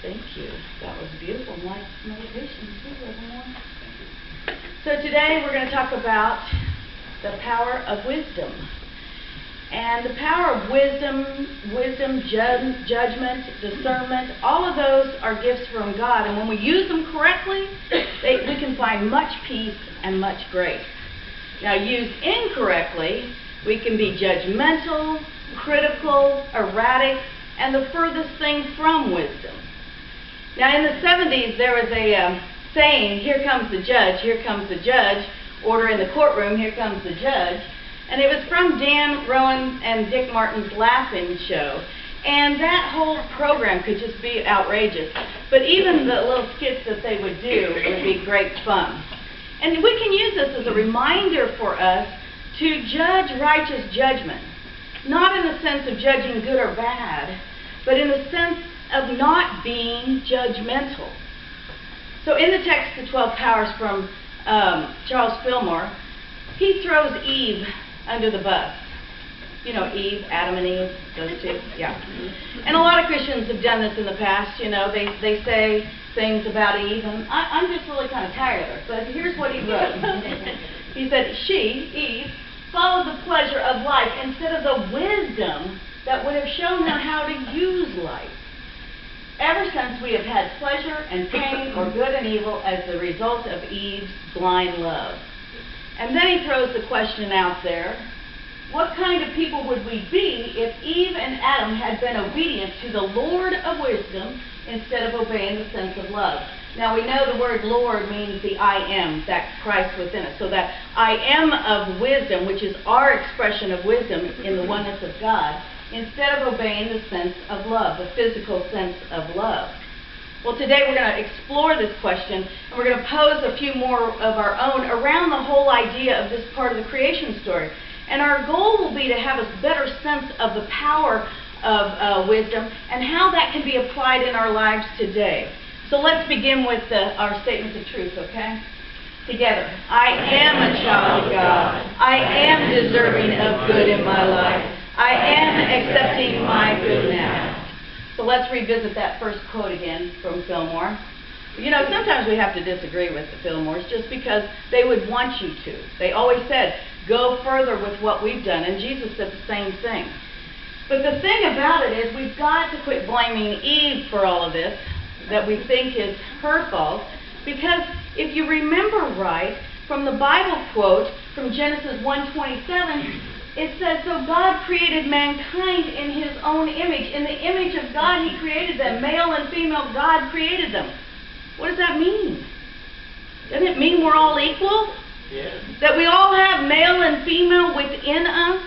Thank you. That was beautiful. Nice meditation too, everyone. So today we're going to talk about the power of wisdom. And the power of wisdom, judgment, discernment, all of those are gifts from God. And when we use them correctly, we can find much peace and much grace. Now, used incorrectly, we can be judgmental, critical, erratic, and the furthest thing from wisdom. Now, in the 70s, there was a saying, "Here comes the judge, here comes the judge. Order in the courtroom, here comes the judge." And it was from Dan Rowan and Dick Martin's Laughing Show. And that whole program could just be outrageous. But even the little skits that they would do would be great fun. And we can use this as a reminder for us to judge righteous judgment. Not in the sense of judging good or bad, but in the sense of not being judgmental. So in the text, The 12 Powers from Charles Fillmore, he throws Eve under the bus. You know, Eve, Adam and Eve, those two, yeah. And a lot of Christians have done this in the past, you know, they say things about Eve, and I'm just really kind of tired of her, but here's what he wrote. He said, "She, Eve, followed the pleasure of life instead of the wisdom that would have shown her how to use life. Ever since we have had pleasure and pain or good and evil as the result of Eve's blind love." And then he throws the question out there, what kind of people would we be if Eve and Adam had been obedient to the Lord of wisdom instead of obeying the sense of love? Now we know the word Lord means the I am, that Christ within us. So that I am of wisdom, which is our expression of wisdom in the oneness of God, instead of obeying the sense of love, the physical sense of love. Well, today we're going to explore this question, and we're going to pose a few more of our own around the whole idea of this part of the creation story. And our goal will be to have a better sense of the power of wisdom and how that can be applied in our lives today. So let's begin with our statements of truth, okay? Together. I am a child of God. I am deserving of good in my life. I am accepting my good now. So let's revisit that first quote again from Fillmore. You know, sometimes we have to disagree with the Fillmores just because they would want you to. They always said, go further with what we've done. And Jesus said the same thing. But the thing about it is we've got to quit blaming Eve for all of this that we think is her fault. Because if you remember right, from the Bible quote from Genesis 1:27, it says, "So God created mankind in His own image. In the image of God He created them. Male and female, God created them." What does that mean? Doesn't it mean we're all equal? Yes. That we all have male and female within us?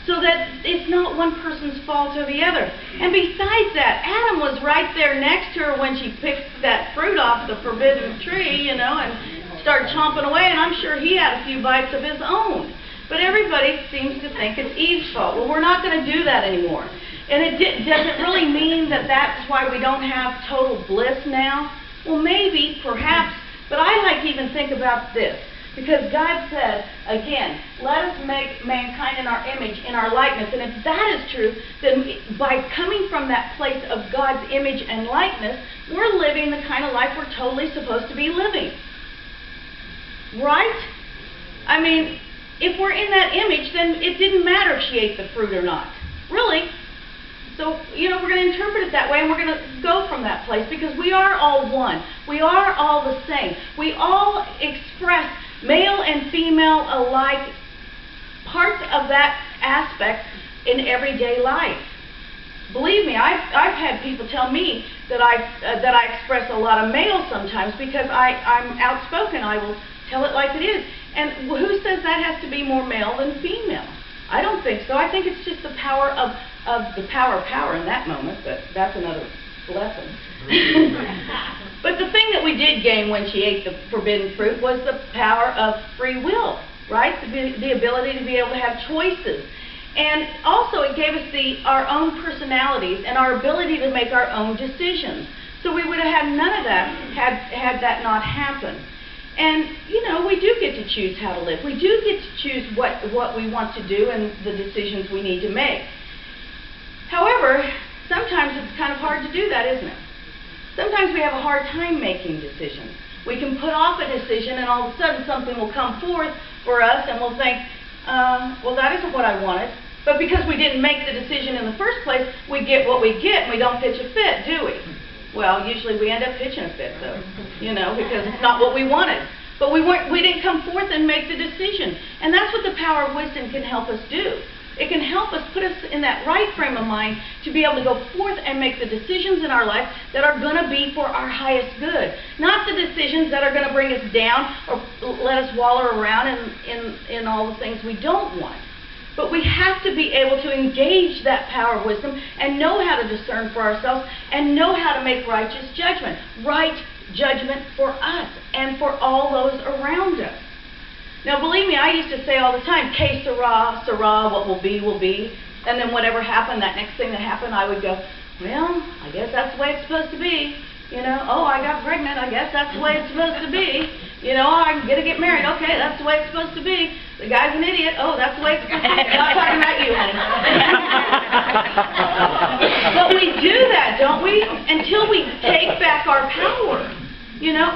So that it's not one person's fault or the other. And besides that, Adam was right there next to her when she picked that fruit off the forbidden tree, you know, and started chomping away, and I'm sure he had a few bites of his own. But everybody seems to think it's Eve's fault. Well, we're not going to do that anymore. And does it really mean that that's why we don't have total bliss now? Well, maybe, perhaps, but I like to even think about this. Because God says, again, let us make mankind in our image, in our likeness. And if that is true, then by coming from that place of God's image and likeness, we're living the kind of life we're totally supposed to be living. Right? I mean, if we're in that image, then it didn't matter if she ate the fruit or not. Really. So, you know, we're going to interpret it that way, and we're going to go from that place, because we are all one. We are all the same. We all express male and female alike parts of that aspect in everyday life. Believe me, I've had people tell me that I express a lot of male sometimes because I'm outspoken. I will tell it like it is. And who says that has to be more male than female? I don't think so. I think it's just the power of the power in that moment, but that's another lesson. But the thing that we did gain when she ate the forbidden fruit was the power of free will, right? The ability to be able to have choices. And also it gave us our own personalities and our ability to make our own decisions. So we would have had none of that had that not happened. And, you know, we do get to choose how to live. We do get to choose what we want to do and the decisions we need to make. However, sometimes it's kind of hard to do that, isn't it? sometimes we have a hard time making decisions. We can put off a decision, and all of a sudden something will come forth for us, and we'll think, well, that isn't what I wanted. But because we didn't make the decision in the first place, we get what we get, and we don't pitch a fit, do we? Well, usually we end up pitching a fit, though, because it's not what we wanted. But we didn't come forth and make the decision. And that's what the power of wisdom can help us do. It can help us, put us in that right frame of mind to be able to go forth and make the decisions in our life that are going to be for our highest good. Not the decisions that are going to bring us down or let us wallow around in all the things we don't want. But we have to be able to engage that power of wisdom and know how to discern for ourselves and know how to make righteous judgment. Right judgment for us and for all those around us. Now, believe me, I used to say all the time, que sera, sera, what will be, will be. And then whatever happened, that next thing that happened, I would go, well, I guess that's the way it's supposed to be. Oh, I got pregnant, I guess that's the way it's supposed to be. I'm going to get married, okay, that's the way it's supposed to be. The guy's an idiot, oh, that's the way it's supposed to be. I'm not talking about you, honey. But we do that, don't we? Until we take back our power.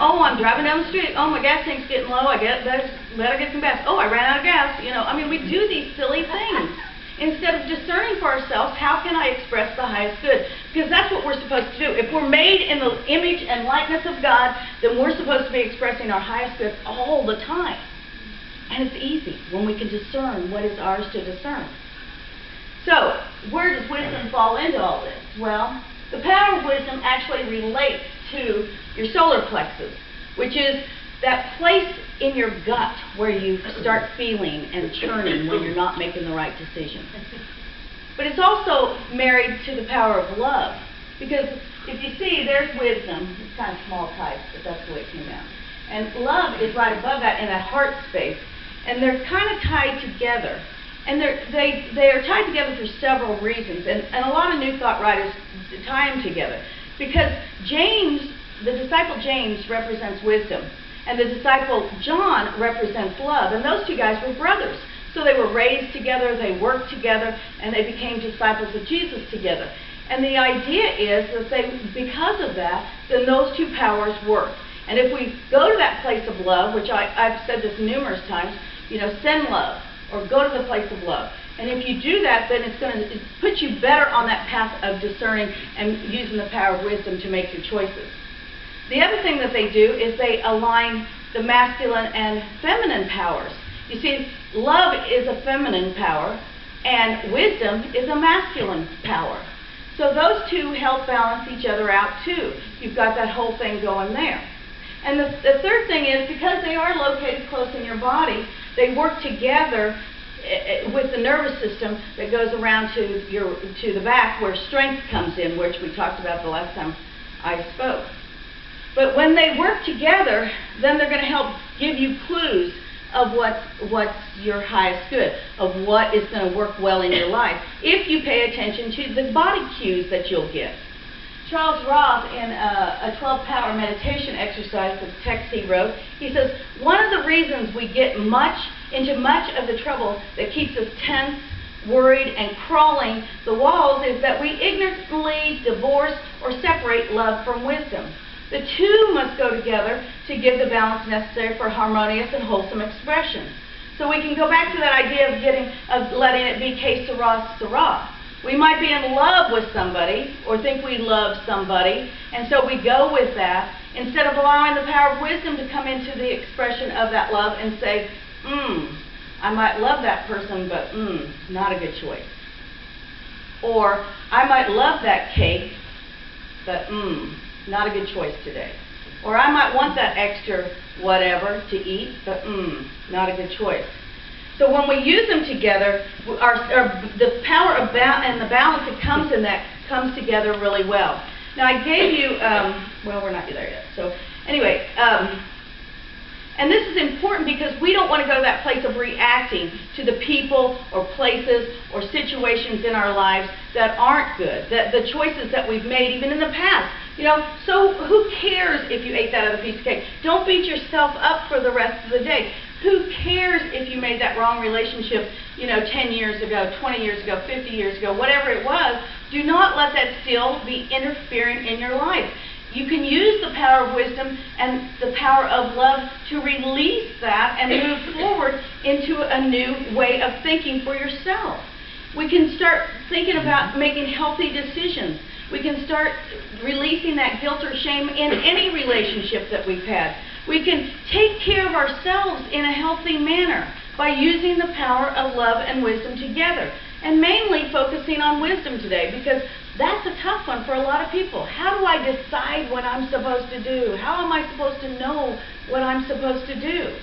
Oh, I'm driving down the street. Oh, my gas tank's getting low. I better get some gas. Oh, I ran out of gas. We do these silly things. Instead of discerning for ourselves, how can I express the highest good? Because that's what we're supposed to do. If we're made in the image and likeness of God, then we're supposed to be expressing our highest good all the time. And it's easy when we can discern what is ours to discern. So, where does wisdom fall into all this? Well, the power of wisdom actually relates to your solar plexus, which is that place in your gut where you start feeling and churning when you're not making the right decision. But it's also married to the power of love. Because if you see, there's wisdom. It's kind of small type, but that's the way it came out. And love is right above that in that heart space. And they're kind of tied together. And they are tied together for several reasons. And a lot of New Thought writers tie them together. Because James, the disciple James, represents wisdom. And the disciple John represents love. And those two guys were brothers. So they were raised together, they worked together, and they became disciples of Jesus together. And the idea is that because of that, then those two powers work. And if we go to that place of love, which I've said this numerous times, send love, or go to the place of love. And if you do that, then it's going to put you better on that path of discerning and using the power of wisdom to make your choices. The other thing that they do is they align the masculine and feminine powers. You see, love is a feminine power, and wisdom is a masculine power. So those two help balance each other out too. You've got that whole thing going there. And the third thing is, because they are located close in your body, they work together with the nervous system that goes around to the back where strength comes in, which we talked about the last time I spoke. But when they work together, then they're going to help give you clues of what's your highest good, of what is going to work well in your life, if you pay attention to the body cues that you'll get. Charles Roth, in a 12-power meditation exercise, the text he wrote, he says, one of the reasons we get into much of the trouble that keeps us tense, worried, and crawling the walls is that we ignorantly divorce or separate love from wisdom. The two must go together to give the balance necessary for harmonious and wholesome expression. So we can go back to that idea of letting it be que sera, sera. We might be in love with somebody or think we love somebody, and so we go with that instead of allowing the power of wisdom to come into the expression of that love and say, I might love that person, but not a good choice. Or, I might love that cake, but not a good choice today. Or I might want that extra whatever to eat, but not a good choice. So when we use them together, the power of and the balance that comes in that comes together really well. Now I gave you, well, we're not there yet. So anyway, and this is important because we don't want to go to that place of reacting to the people or places or situations in our lives that aren't good, the choices that we've made even in the past. So who cares if you ate that other piece of cake? Don't beat yourself up for the rest of the day. Who cares if you made that wrong relationship, 10 years ago, 20 years ago, 50 years ago, whatever it was? Do not let that still be interfering in your life. you can use the power of wisdom and the power of love to release that and move forward into a new way of thinking for yourself. We can start thinking about making healthy decisions. We can start releasing that guilt or shame in any relationship that we've had. We can take care of ourselves in a healthy manner by using the power of love and wisdom together. And mainly focusing on wisdom today, because that's a tough one for a lot of people. How do I decide what I'm supposed to do? How am I supposed to know what I'm supposed to do?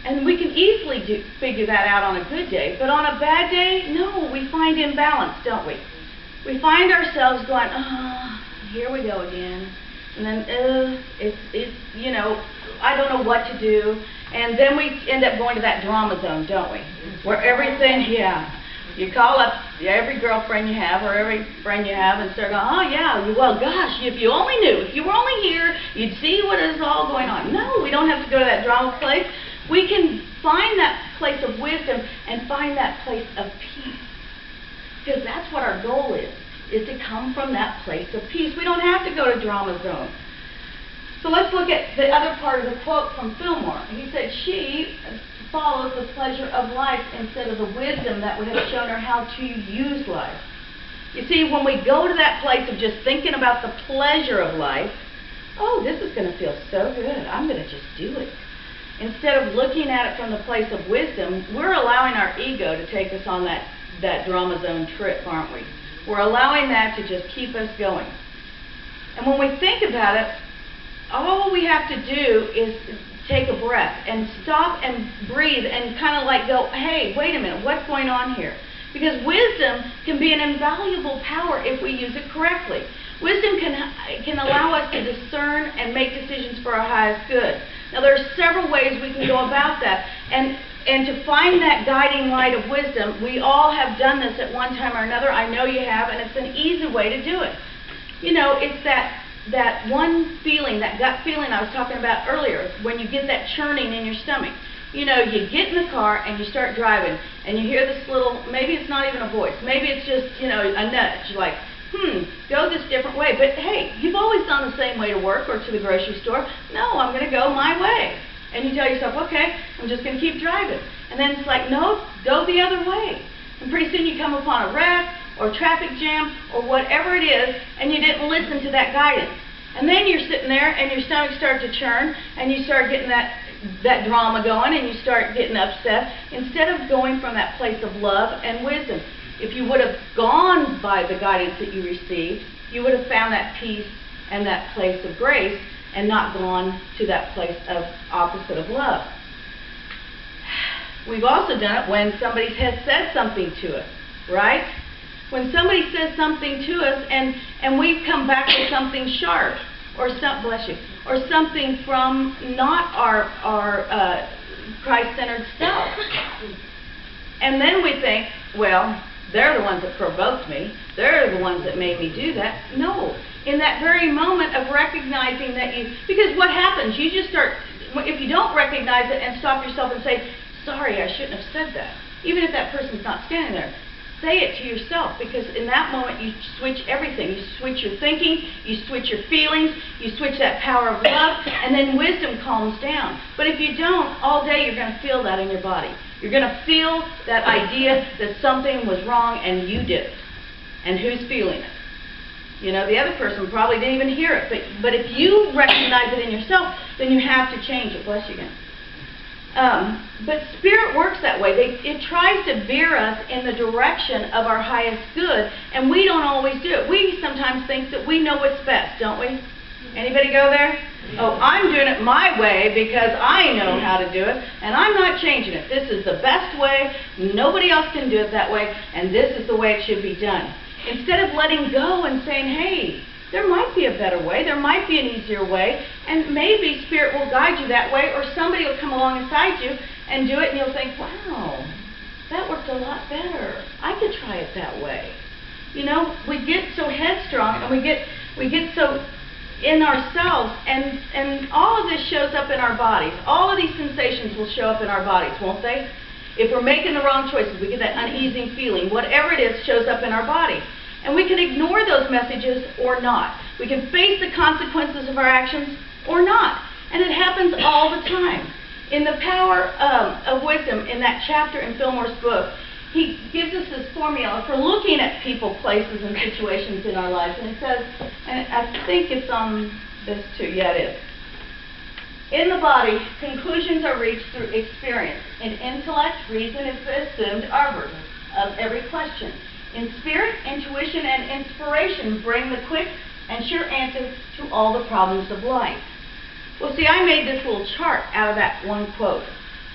And we can easily figure that out on a good day, but on a bad day, no, we find imbalance, don't we? We find ourselves going, oh, here we go again. And then, it's you know, I don't know what to do. And then we end up going to that drama zone, don't we? Where everything, you call up every girlfriend you have or every friend you have and start going, oh yeah, well gosh, if you only knew, if you were only here, you'd see what is all going on. No, we don't have to go to that drama place. We can find that place of wisdom and find that place of peace. Because that's what our goal is to come from that place of peace. We don't have to go to drama zone. So let's look at the other part of the quote from Fillmore. He said, she follows the pleasure of life instead of the wisdom that would have shown her how to use life. You see, when we go to that place of just thinking about the pleasure of life, oh, this is going to feel so good, I'm going to just do it. Instead of looking at it from the place of wisdom, we're allowing our ego to take us on that drama zone trip, aren't we? We're allowing that to just keep us going. And when we think about it, all we have to do is take a breath and stop and breathe and kind of like go, hey, wait a minute, what's going on here? Because wisdom can be an invaluable power if we use it correctly. Wisdom can allow us to discern and make decisions for our highest good. Now, there are several ways we can go about that. And to find that guiding light of wisdom, we all have done this at one time or another. I know you have, and it's an easy way to do it. You know, it's that one feeling, that gut feeling I was talking about earlier, when you get that churning in your stomach. You know, you get in the car and you start driving, and you hear this little, maybe it's not even a voice, maybe it's just, you know, a nudge, like, go this different way. But hey, you've always gone the same way to work or to the grocery store. No, I'm going to go my way. And you tell yourself, okay, I'm just going to keep driving. And then it's like, no, go the other way. And pretty soon you come upon a wreck or traffic jam or whatever it is, and you didn't listen to that guidance. And then you're sitting there and your stomach starts to churn and you start getting that drama going and you start getting upset instead of going from that place of love and wisdom. If you would have gone by the guidance that you received, you would have found that peace and that place of grace and not gone to that place of opposite of love. We've also done it when somebody has said something to us, right? When somebody says something to us and we've come back with something sharp or or something from not our Christ-centered self. And then we think, well, they're the ones that provoked me. They're the ones that made me do that. No. In that very moment of recognizing that because what happens, you just start, if you don't recognize it and stop yourself and say, sorry, I shouldn't have said that. Even if that person's not standing there, say it to yourself, because in that moment you switch everything. You switch your thinking, you switch your feelings, you switch that power of love, and then wisdom calms down. But if you don't, all day you're going to feel that in your body. You're going to feel that idea that something was wrong and you did it. And who's feeling it? You know, the other person probably didn't even hear it. But if you recognize it in yourself, then you have to change it. Bless you again. But Spirit works that way. It tries to veer us in the direction of our highest good, and we don't always do it. We sometimes think that we know what's best, don't we? Anybody go there? Oh, I'm doing it my way because I know how to do it, and I'm not changing it. This is the best way. Nobody else can do it that way, and this is the way it should be done. Instead of letting go and saying, hey, there might be a better way, there might be an easier way, and maybe Spirit will guide you that way, or somebody will come alongside you and do it, and you'll think, wow, that worked a lot better. I could try it that way. You know, we get so headstrong, and we get so in ourselves, and all of this shows up in our bodies. All of these sensations will show up in our bodies, won't they? If we're making the wrong choices, we get that uneasy feeling. Whatever it is shows up in our bodies. And we can ignore those messages or not. We can face the consequences of our actions or not. And it happens all the time. In The Power of Wisdom, in that chapter in Fillmore's book, he gives us this formula for looking at people, places, and situations in our lives. And he says, and I think it's on this too. Yeah, it is. In the body, conclusions are reached through experience. In intellect, reason is the assumed arbiter of every question. In spirit, intuition and inspiration bring the quick and sure answers to all the problems of life. Well, see, I made this little chart out of that one quote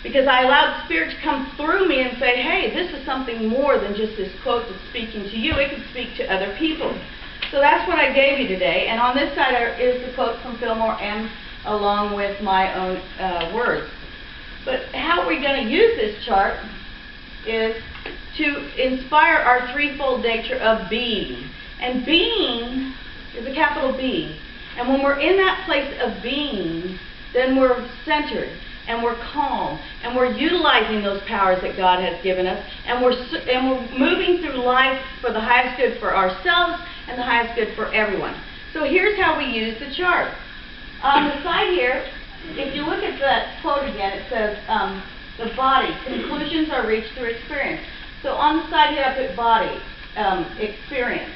because I allowed Spirit to come through me and say, hey, this is something more than just this quote that's speaking to you. It can speak to other people. So that's what I gave you today. And on this side is the quote from Fillmore and along with my own words. But how we're going to use this chart is to inspire our threefold nature of being. And being is a capital B. And when we're in that place of being, then we're centered and we're calm and we're utilizing those powers that God has given us, and we're moving through life for the highest good for ourselves and the highest good for everyone. So here's how we use the chart. On the side here, if you look at that quote again, it says the body, conclusions are reached through experience. So on the side here I put body, experience.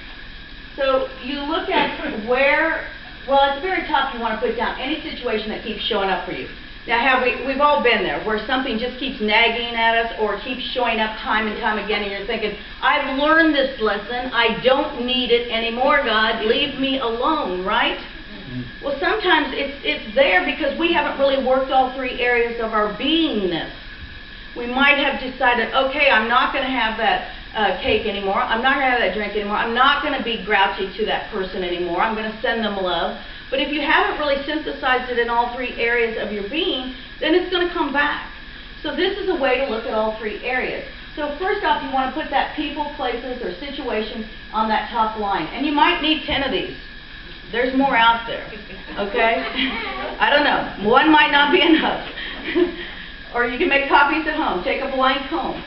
So you look at where, well, at the very top you want to put down any situation that keeps showing up for you. Now, we've all been there, where something just keeps nagging at us or keeps showing up time and time again, and you're thinking, I've learned this lesson, I don't need it anymore, God, leave me alone, right? Mm-hmm. Well, sometimes it's there because we haven't really worked all three areas of our beingness. We might have decided, okay, I'm not going to have that cake anymore, I'm not going to have that drink anymore, I'm not going to be grouchy to that person anymore, I'm going to send them love. But if you haven't really synthesized it in all three areas of your being, then it's going to come back. So this is a way to look at all three areas. So first off, you want to put that people, places, or situation on that top line. And you might need 10 of these. There's more out there, okay? I don't know. One might not be enough. Or you can make copies at home. Take a blank home.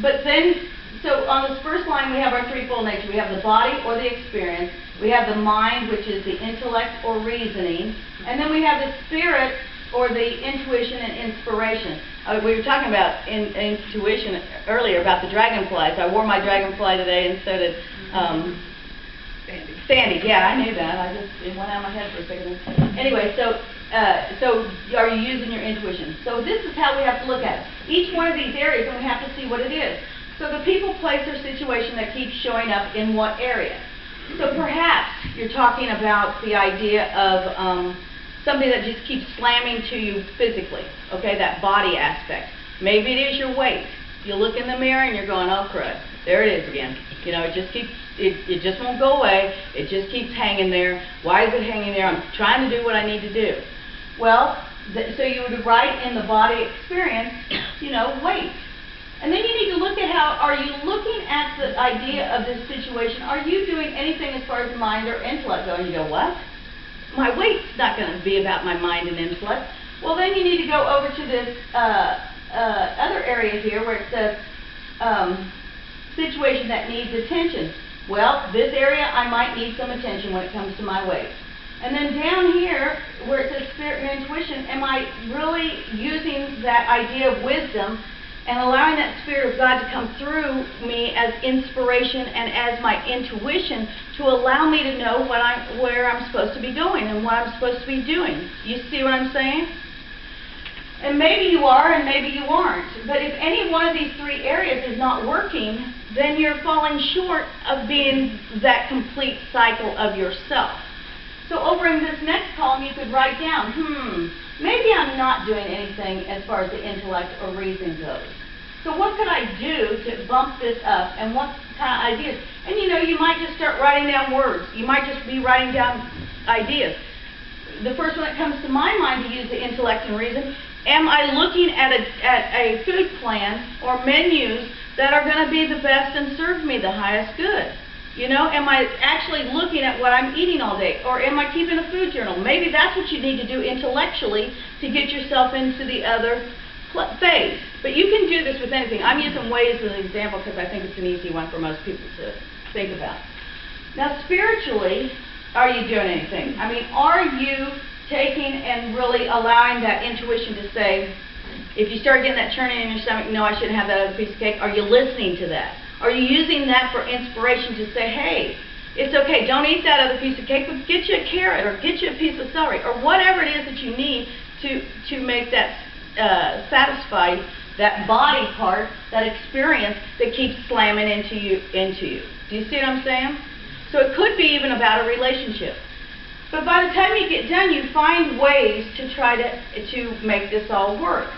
But then, so on this first line, we have our threefold nature. We have the body or the experience. We have the mind, which is the intellect or reasoning. And then we have the spirit or the intuition and inspiration. We were talking about intuition earlier about the dragonflies. I wore my dragonfly today, and so did Sandy. Yeah, I knew that. It went out of my head for a second. Anyway, so are you using your intuition? So this is how we have to look at it. Each one of these areas, and we have to see what it is. So the people, place, or situation that keeps showing up in what area? So perhaps you're talking about the idea of something that just keeps slamming to you physically, okay, that body aspect. Maybe it is your weight. You look in the mirror and you're going, oh crud, there it is again. You know, it just keeps, it just won't go away. It just keeps hanging there. Why is it hanging there? I'm trying to do what I need to do. Well, so you would write in the body experience, you know, weight. And then you need to look at how, are you looking at the idea of this situation? Are you doing anything as far as mind or intellect go? And you go, what? My weight's not going to be about my mind and intellect. Well, then you need to go over to this other area here where it says situation that needs attention. Well, this area I might need some attention when it comes to my weight. And then down here where it says spirit and intuition, am I really using that idea of wisdom and allowing that Spirit of God to come through me as inspiration and as my intuition to allow me to know where I'm supposed to be going and what I'm supposed to be doing? You see what I'm saying? And maybe you are and maybe you aren't. But if any one of these three areas is not working, then you're falling short of being that complete cycle of yourself. So over in this next column you could write down, maybe I'm not doing anything as far as the intellect or reason goes. So what could I do to bump this up, and what kind of ideas? And you know, you might just start writing down words. You might just be writing down ideas. The first one that comes to my mind to use the intellect and reason, am I looking at a food plan or menus that are going to be the best and serve me the highest good? You know, am I actually looking at what I'm eating all day? Or am I keeping a food journal? Maybe that's what you need to do intellectually to get yourself into the other phase. But you can do this with anything. I'm using ways as an example because I think it's an easy one for most people to think about. Now, spiritually, are you doing anything? I mean, are you taking and really allowing that intuition to say, if you start getting that churning in your stomach, no, I shouldn't have that other piece of cake, are you listening to that? Are you using that for inspiration to say, hey, it's okay, don't eat that other piece of cake, but get you a carrot or get you a piece of celery or whatever it is that you need to make that satisfy that body part, that experience that keeps slamming into you. Do you see what I'm saying? So it could be even about a relationship. But by the time you get done, you find ways to try to make this all work.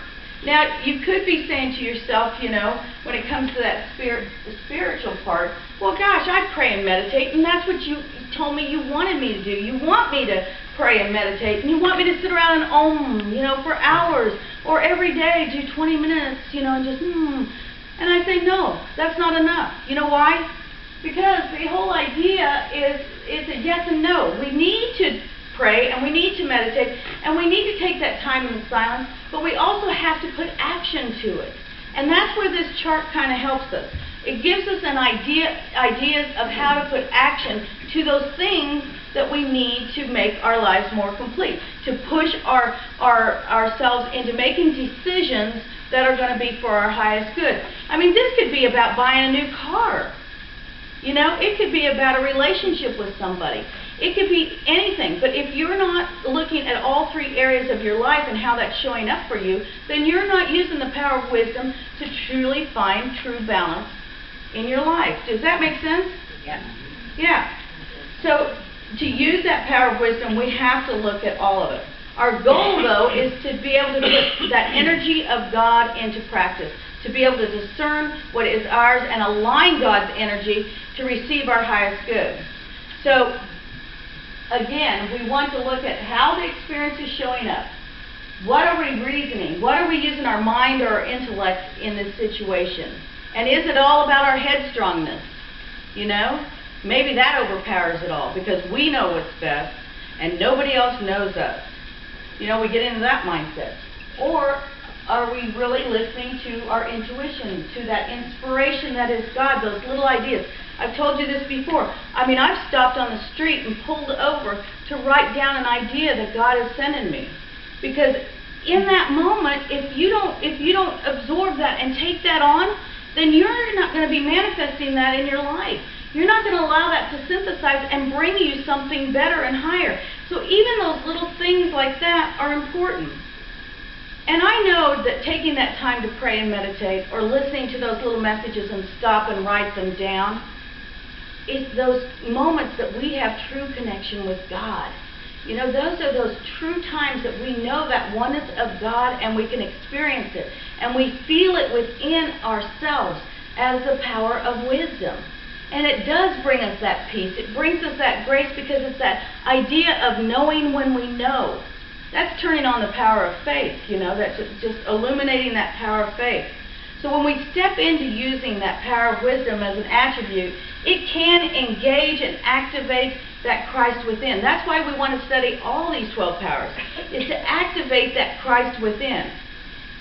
Now, you could be saying to yourself, when it comes to that spiritual part, well, gosh, I pray and meditate, and that's what you told me you wanted me to do. You want me to pray and meditate, and you want me to sit around and for hours, or every day do 20 minutes, and just, And I say, no, that's not enough. You know why? Because the whole idea is a yes and no. We need to pray, and we need to meditate, and we need to take that time in the silence, but we also have to put action to it. And that's where this chart kind of helps us. It gives us an ideas of how to put action to those things that we need to make our lives more complete, to push ourselves into making decisions that are going to be for our highest good. I mean, this could be about buying a new car. It could be about a relationship with somebody. It could be anything. But if you're not looking at all three areas of your life and how that's showing up for you, then you're not using the power of wisdom to truly find true balance in your life. Does that make sense? Yeah. Yeah. So to use that power of wisdom, we have to look at all of it. Our goal, though, is to be able to put that energy of God into practice, to be able to discern what is ours and align God's energy to receive our highest good. So, again, we want to look at how the experience is showing up. What are we reasoning? What are we using our mind or our intellect in this situation? And is it all about our headstrongness? Maybe that overpowers it all because we know what's best and nobody else knows us. We get into that mindset. Or are we really listening to our intuition, to that inspiration that is God, those little ideas? I've told you this before. I mean, I've stopped on the street and pulled over to write down an idea that God is sending me. Because in that moment, if you don't absorb that and take that on, then you're not going to be manifesting that in your life. You're not going to allow that to synthesize and bring you something better and higher. So even those little things like that are important. And I know that taking that time to pray and meditate or listening to those little messages and stop and write them down, it's those moments that we have true connection with God. Those are those true times that we know that oneness of God and we can experience it. And we feel it within ourselves as the power of wisdom. And it does bring us that peace. It brings us that grace because it's that idea of knowing when we know. That's turning on the power of faith, that's just illuminating that power of faith. So when we step into using that power of wisdom as an attribute, it can engage and activate that Christ within. That's why we want to study all these 12 powers, is to activate that Christ within.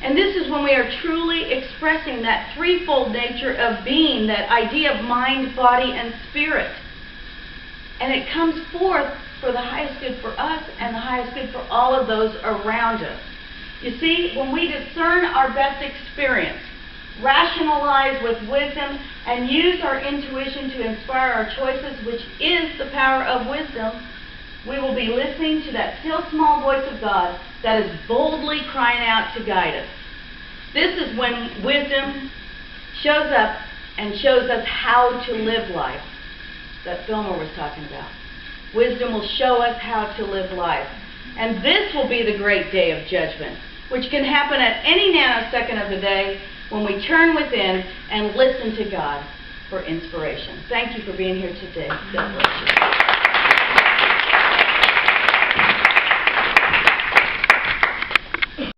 And this is when we are truly expressing that threefold nature of being, that idea of mind, body, and spirit. And it comes forth for the highest good for us and the highest good for all of those around us. You see, when we discern our best experience, rationalize with wisdom, and use our intuition to inspire our choices, which is the power of wisdom, we will be listening to that still small voice of God that is boldly crying out to guide us. This is when wisdom shows up and shows us how to live life that Fillmore was talking about. Wisdom will show us how to live life. And this will be the great day of judgment, which can happen at any nanosecond of the day when we turn within and listen to God for inspiration. Thank you for being here today. God bless you.